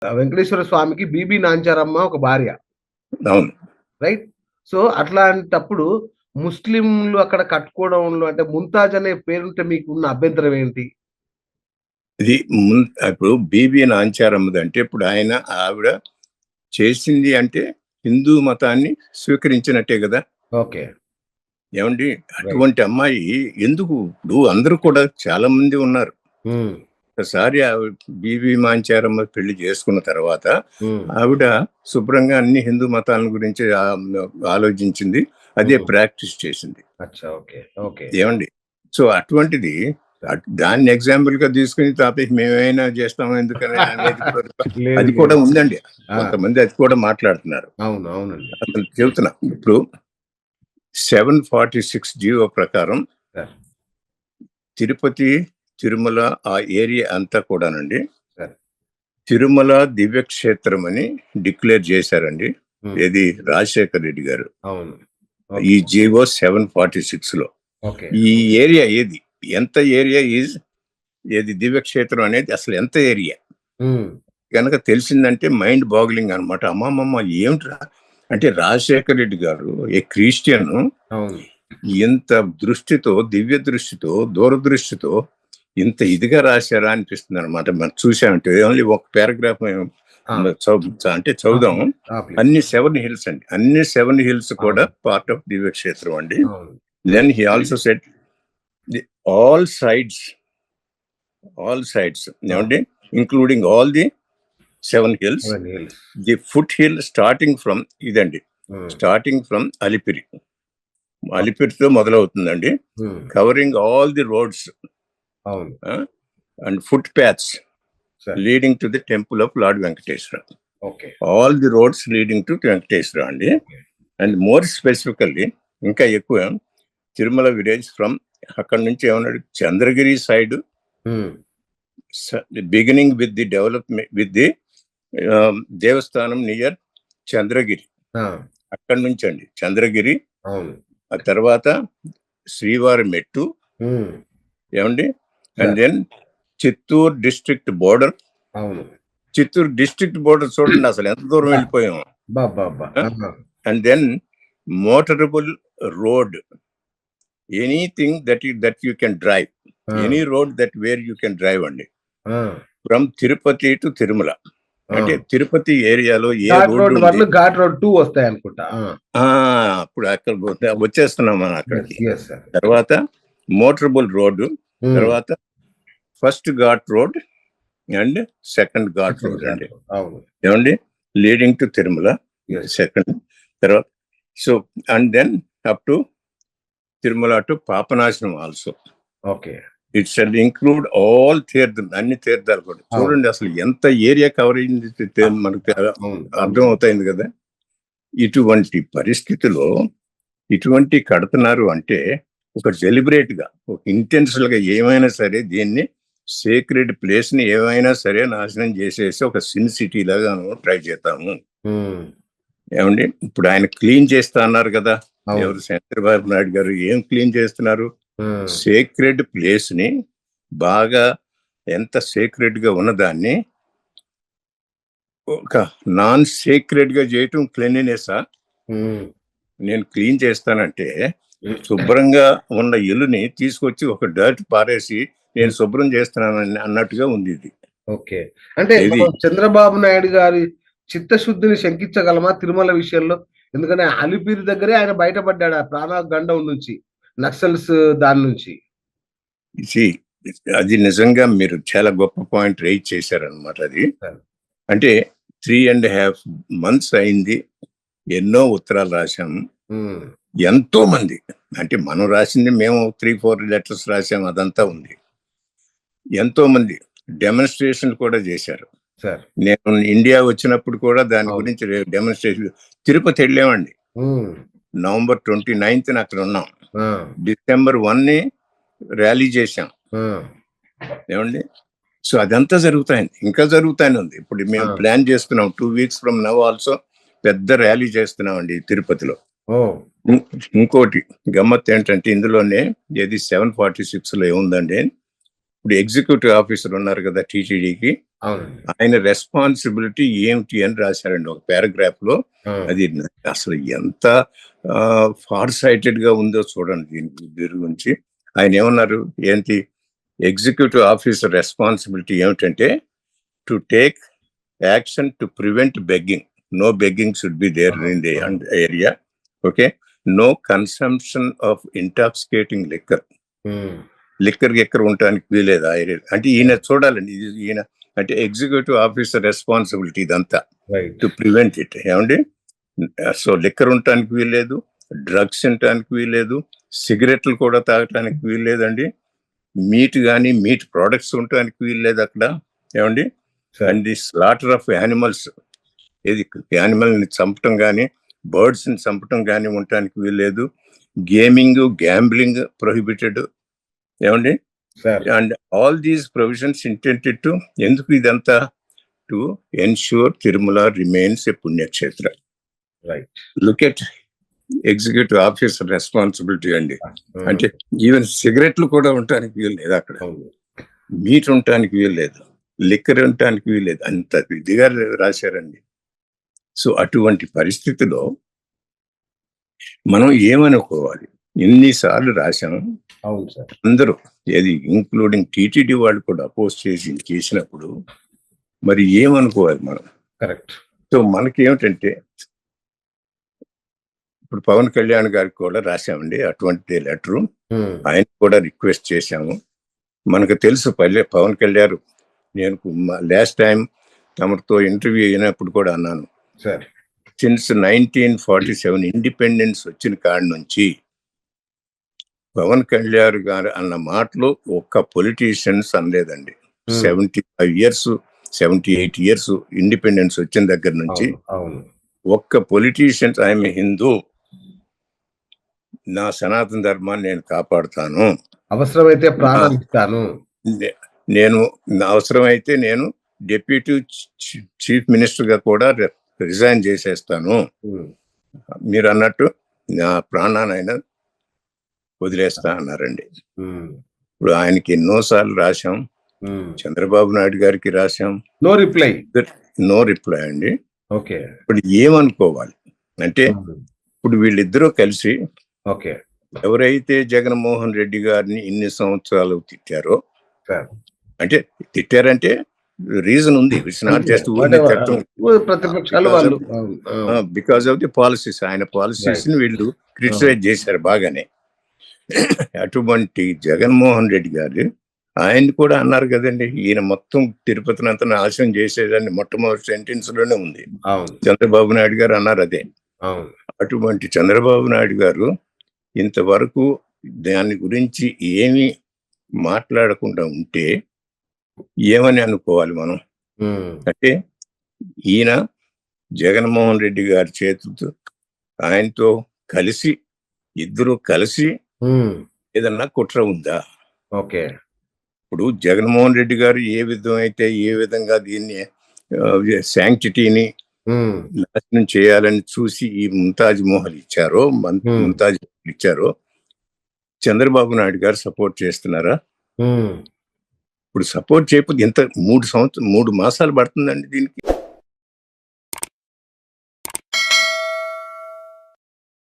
వెంకటేశ్వర స్వామికి బీబీ నాంచారమ్మ ఒక భార్య. అవును. రైట్? సో, అట్లాంటప్పుడు ముస్లింలు అక్కడ కట్టుకోవడంలో అంటే ముంతాజ్ అనే పేరుంటే మీకున్న అభ్యంతరం ఏంటి? ఇది ఇప్పుడు బీబీ నాంచారమ్మదంటే ఇప్పుడు ఆవిడ చేసింది అంటే హిందూ మతాన్ని స్వీకరించినట్టే గదా! ఓకే. ఏవండీ? రైట్. అటువంటి అమ్మాయి ఎందుకు ఇప్పుడు అందరూ కూడా చాలా మంది ఉన్నారు. హ్మ్. ఒకసారి ఆవిడ బీబీ నాంచారమ్మ పెళ్లి చేసుకున్న తర్వాత హ్మ్. ఆవిడ శుభ్రంగా అన్ని హిందూ మతాల గురించి ఆలోచించింది. అదే హ్మ్. ప్రాక్టీస్ చేసింది. అచ్చా! ఓకే. ఓకే. ఏవండీ? సో, అటువంటిది దాన్ని ఎగ్జాంపుల్‌గా తీసుకొని తాపీకి మేమేమైనా చేస్తాం ఎందుకని అనేది కూడా లేదు. అది కూడా లేదు. ఉందండి. ఆ! కొంతమంది అది కూడా మాట్లాడుతున్నారు. అవును. అవునండి. అసలు చెబుతున్నా. ఇప్పుడు 746 జీవో ప్రకారం సార్. తిరుపతి, తిరుమల ఆ ఏరియా అంతా కూడానండి సార్. తిరుమల దివ్యక్షేత్రం అని డిక్లేర్ చేశారండి. హ్మ్. ఏది రాజశేఖర్ రెడ్డి గారు. అవును. ఈ ఓకే. జీవో 746లో. ఓకే. ఈ ఏరియా ఏది? ఎంత ఏరియా ఏది దివ్యక్షేత్రం అనేది అసలు ఎంత ఏరియా? హ్మ్. గనక తెలిసిందంటే మైండ్ బాగ్లింగ్ అనమాట. అమ్మమ్మమ్మ! ఏమిట్రా? అంటే రాజశేఖర్ రెడ్డి గారు క్రిస్టియను అవును. ఇంత దృష్టితో, దివ్య దృష్టితో, దూరదృష్టితో ఇంత ఇదిగా రాశారా అనిపిస్తుందనమాట. మనం చూసామంటే ఓన్లీ ఒక పారాగ్రాఫ్ ఆ! అంటే ఆ! చదువుదాం. ప్లీజ్. ఆ! ప్లీజ్. అన్ని 7 హిల్స్ అండి. అన్ని 7 హిల్స్ కూడా అవును. పార్ట్ ఆఫ్ దివ్యక్షేత్రం అండి. అవును. Then he also said the all sides, all sides ఆ! ఏమండి? Including all the 7 hills. 7 hills. The foot hill starting from ఇదండి. Hmm. Starting from Alipiri. Okay. అలిపిరితో మొదలవుతుందండి. Hmm. Covering all the roads అవును. And foot paths sir. Leading to the temple of Lord Venkateswara. Okay. All the roads leading to Venkateswara అండి. Okay. And more specifically ఇంకా ఎక్కువ Tirumala village from అక్కడి నుంచి ఏమన్నాడు Chandragiri side హ్మ్. Beginning with the development with the Devasthanam near Chandragiri. ఆ! అక్కడి నుంచి అండి చంద్రగిరి. అవును. ఆ తర్వాత శ్రీవారి మెట్టు హ్మ్. ఏమండి? And sir. Then Chittoor district border. అవును. చిత్తూరు డిస్ట్రిక్ట్ బోర్డర్ చూడండి అసలు ఎంత దూరం వెళ్ళిపోయాం. అబ్బబ్బబ్బా! ఆ! And then motorable road, anything that you can drive, ah! Any road that where you can drive అండి ah! From Tirupati to Tirumala. ఆ! అంటే తిరుపతి ఏరియాలో ఏ ఘాట్ రోడ్డు రోడ్ ఉంది 1, ఘాట్ రోడ్ 2 వస్తాయనుకుంటా. ఆ! అప్పుడు అక్కడ వచ్చేస్తున్నాం మనం యెస్. అక్కడికి. Yes sir. తర్వాత మోటరబుల్ రోడ్డు, హ్మ్. తర్వాత first ghat road and second ghat second road ghat అండి. రోడ్. అవును. ఏమండి? Leading to Tirumala yes. Second. తర్వాత so and then up to Tirumala to Papanasanam also. Okay. It shall include all తీర్థం, అన్ని తీర్థాలు కూడా. అవును. చూడండి అసలు ఎంత ఏరియా కవర్ అయింది మనకు అవును. అర్థం అవుతాయింది కదా. ఇటువంటి పరిస్థితిలో ఇటువంటి కడుతున్నారు అంటే ఒక డెలిబరేట్ గా, ఒక ఇంటెన్షనల్ గా ఏమైనా సరే దీన్ని సేక్రెడ్ ప్లేస్ ని ఏమైనా సరే నాశనం చేసేసి ఒక సిన్ సిటీ లాగా ట్రై చేద్దాము. హ్మ్. ఏమండి? ఇప్పుడు ఆయన క్లీన్ చేస్తా అన్నారు కదా. అవును. ఎవరు? చంద్రబాబు నాయుడు గారు ఏం క్లీన్ చేస్తున్నారు? హ్మ్. సేక్రెడ్ ప్లేస్ ని బాగా ఎంత సేక్రెడ్ గా ఉన్నదాన్ని ఒక నాన్ సేక్రెడ్ గా చేయటం క్లీన్లీనెస్. హ్మ్. నేను క్లీన్ చేస్తానంటే శుభ్రంగా ఉన్న ఇల్లుని తీసుకొచ్చి ఒక డర్ట్ పారేసి నేను హ్మ్. శుభ్రం చేస్తున్నానని అన్నట్టుగా ఉంది ఇది. ఓకే. అంటే ఇది మనం చంద్రబాబు నాయుడు గారి చిత్తశుద్ధిని శంకించగలమా తిరుమల విషయంలో? ఎందుకంటే అలిపిరి దగ్గరే ఆయన బయటపడ్డాడు ఆ ప్రాణగండం నుంచి. నక్సల్స్ దాని నుంచి. see, అది నిజంగా మీరు చాలా గొప్ప పాయింట్ రైజ్ చేశారనమాట అది. సార్. అంటే 3.5 months అయింది. ఎన్నో ఉత్తరాలు రాశాము. హ్మ్. ఎంతో మంది, అంటే మనం రాసింది మేము 3-4 లెటర్స్ రాసాము, అదంతా ఉంది. ఎంతో మంది డెమాన్స్ట్రేషన్ కూడా చేశారు. సార్. నేను ఇండియా వచ్చినప్పుడు కూడా దాని అవును. గురించి డెమాన్స్ట్రేషన్ తిరుపతి వెళ్ళామండి. హ్మ్. నవంబర్ 29న అక్కడ ఉన్నాం. ఆ! డిసెంబర్ 1 ర్యాలీ చేశాం. ఆ! ఏమండి? సో అదంతా జరుగుతాయింది. ఇంకా జరుగుతానే ఉంది. ఇప్పుడు మేము ఆ! ప్లాన్ చేస్తున్నాం 2 weeks ఫ్రమ్ నౌ ఆల్సో పెద్ద ర్యాలీ చేస్తున్నామండి తిరుపతిలో. ఓహ్! ఇంకోటి గమ్మత్ ఏంటంటే ఇందులోనే ఏది 746లో ఏముందండి, ఇప్పుడు ఎగ్జిక్యూటివ్ ఆఫీసర్ ఉన్నారు కదా టీటీడీకి, అవునండి. ఆయన రెస్పాన్సిబిలిటీ ఏమిటి అని రాశారండి ఒక పారాగ్రాఫ్ లో. ఆ! అది అసలు ఎంత ఫార్ సైటెడ్ గా ఉందో చూడండి దీని గురించి. ఆయన ఏమన్నారు ఏంటి, ఎగ్జిక్యూటివ్ ఆఫీసర్ రెస్పాన్సిబిలిటీ ఏమిటంటే to take action to prevent begging. No begging should be there in the area. Okay, no consumption of intoxicating liquor. Hmm. Liquor గిక్కర్ ఉండడానికి వీలేదు ఆ ఏరియా. అంటే ఈయన చూడాలండి, ఈయన అంటే ఎగ్జిక్యూటివ్ ఆఫీసర్ రెస్పాన్సిబిలిటీ ఇదంతా రైట్. To prevent it. ఏమండి, సో లిక్కర్ ఉండటానికి వీల్లేదు, డ్రగ్స్ ఉండటానికి వీల్లేదు, సిగరెట్లు కూడా తాగటానికి వీల్లేదండి, మీట్ కానీ మీట్ ప్రోడక్ట్స్ ఉండటానికి వీల్లేదు అక్కడ. ఏమండి, sir. And the slaughter of animals, ఏది యానిమల్ని చంపటం కానీ బర్డ్స్ని చంపటం కానీ ఉండటానికి వీల్లేదు. Gaming gambling prohibited. ఏమండి, sir. And all these provisions intended to, ఎందుకు ఇదంతా, to ensure Tirumala remains a పుణ్యక్షేత్ర. Right. Look at executive officer responsibility అండి. హ్మ్. అంటే ఈవెన్ సిగరెట్లు కూడా ఉండటానికి వీలు లేదు అక్కడ, అవును. మీట్ ఉండటానికి వీలు లేదు, లిక్కర్ ఉండటానికి వీలు లేదు, అంత ఇదిగా రాశారండి. సో అటువంటి పరిస్థితిలో మనం ఏమనుకోవాలి, ఎన్నిసార్లు రాశాము అవును సార్. అందరూ, ఏది ఇంక్లూడింగ్ టీటీడీ వాళ్ళు కూడా అపోజ్ చేసినప్పుడు మరి ఏమనుకోవాలి మనం. కరెక్ట్. సో మనకి ఏమిటంటే ఇప్పుడు పవన్ కళ్యాణ్ గారికి కూడా రాశామండి అటువంటి లెటరు. హ్మ్. ఆయన కూడా రిక్వెస్ట్ చేశాము. మనకు తెలుసు పవన్ కళ్యాణ్, నేను లాస్ట్ టైం తమతో ఇంటర్వ్యూ అయినప్పుడు కూడా అన్నాను, సార్. సిన్స్ 1947 ఇండిపెండెన్స్ వచ్చిన కాడి నుంచి పవన్ కళ్యాణ్ గారు అన్న మాటలు ఒక్క పొలిటీషియన్స్ అనలేదండి. Hmm. 75 years 78 years ఇండిపెండెన్స్ వచ్చిన దగ్గర నుంచి అవును. ఒక్క పొలిటీషియన్స్ ఐఎమ్ హిందూ, నా సనాతన ధర్మాన్ని నేను కాపాడుతాను, అవసరమైతే ప్రాణాలు ఇస్తాను, నేను అవసరమైతే నేను డిప్యూటీ చీఫ్ మినిస్టర్ గా కూడా రిజైన్ చేసేస్తాను, మీరు అన్నట్టు నా ప్రాణానైనా వదిలేస్తా అన్నారండి. ఇప్పుడు ఆయనకి ఎన్నోసార్లు రాశాం, చంద్రబాబు నాయుడు గారికి రాశాం, నో రిప్లై. నో రిప్లై అండి. ఓకే. ఇప్పుడు ఏమనుకోవాలి అంటే, ఇప్పుడు వీళ్ళిద్దరూ కలిసి ఓకే ఎవరైతే జగన్మోహన్ రెడ్డి గారిని ఇన్ని సంవత్సరాలు తిట్టారో, అంటే తిట్టారంటే రీజన్ ఉంది, ఇట్స్ నాట్ జస్ట్ ప్రతిపక్షాలు వాళ్ళు బికాస్ ఆఫ్ ది పాలసీస్, ఆయన పాలసీస్ ని వీళ్ళు క్రిటిసైజ్ చేశారు బాగానే. అటువంటి జగన్మోహన్ రెడ్డి గారు ఆయన కూడా అన్నారు కదండి, ఈయన మొత్తం తిరుపతిని అంతా నాశనం చేసేదాన్ని మొట్టమొదటి సెంటెన్స్ లోనే ఉంది. చంద్రబాబు నాయుడు గారు అన్నారు అదే. అటువంటి చంద్రబాబు నాయుడు గారు ఇంతవరకు దాని గురించి ఏమీ మాట్లాడకుండా ఉంటే ఏమని అనుకోవాలి మనం అంటే, ఈయన జగన్మోహన్ రెడ్డి గారి చేతులతో ఆయనతో కలిసి ఇద్దరు కలిసి ఏదన్నా కుట్ర ఉందా? ఓకే. ఇప్పుడు జగన్మోహన్ రెడ్డి గారు ఏ విధంగా దీన్ని శాంక్టిటీని నాశనం చేయాలని చూసి ఈ ముంతాజ్ మహల్ ఇచ్చారో చంద్రబాబు నాయుడు గారు సపోర్ట్ చేస్తున్నారా? ఇప్పుడు సపోర్ట్ చేయకపోతే ఇంత 3 మాసాలు పడుతుందండి దీనికి.